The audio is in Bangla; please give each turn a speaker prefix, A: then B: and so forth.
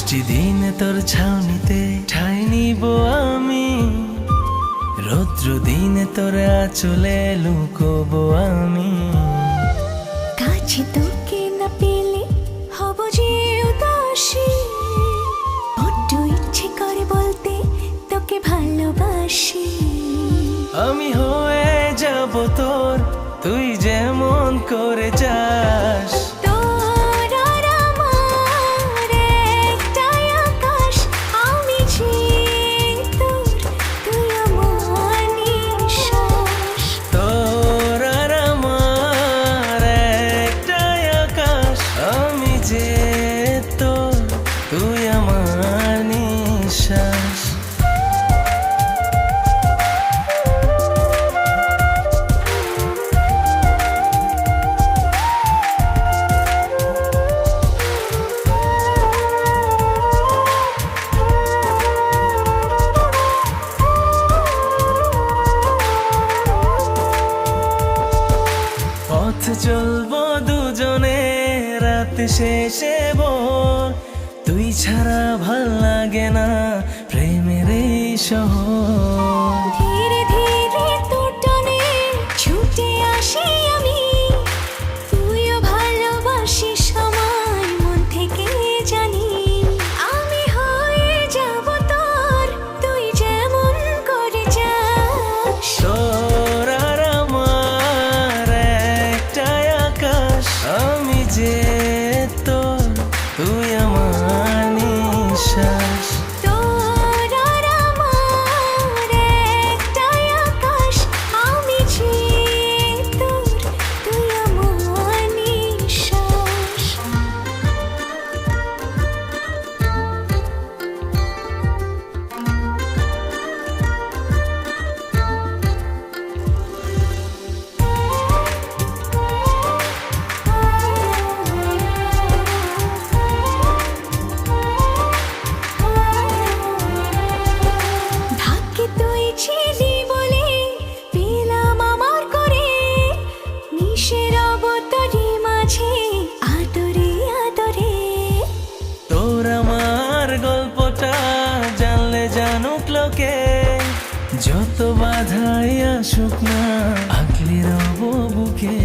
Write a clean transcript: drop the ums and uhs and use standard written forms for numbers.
A: বৃষ্টি দিনে তোর ছাউনিতে ঠাই নিব আমি, রৌদ্র দিনে তোর আঁচলে লুকোবো আমি।
B: কাছে তোকে না পেলে হব যে উদাসী, বড্ড ইচ্ছে করে বলতে তোকে ভালোবাসি।
A: আমি হয়ে যাব তোর, তুই যেমন করে চাস।
B: তোর আর আমার একটাই আকাশ, আমি যে তোর, তুই আমার নিঃশ্বাস।
A: তোর আর আমার একটাই আকাশ, আমি যে তোর, তুই আমার নিঃশ্বাস। পথ চলবো দুজনে রাত শেষে বল, তুই ছাড়া ভাল লাগে না প্রেমের এই শহর।
B: ধীরে ধীরে তোর টানে ছুটে আসি আমি, তুইও ভালোবাসিস আমায় মন থেকে জানি। আমি হয়ে যাব তোর, তুই যেমন করে চাস।
A: তোর আর আমার একটাই আকাশ, আমি যে তোর, তুই আমার নিঃশ্বাস।
B: তোর আর আমার একটাই আকাশ, আমি যে তোর, তুই আমার নিঃশ্বাস। ভাগ্যে তুই ছিলি বলে পেলাম আমার করে, মিশে রব তোরই মাঝে আদরে আদরে।
A: তোর আমার গল্পটা জানলে জানুক লোকে, যত বাধাই আসুক না আগলে রব বুকে।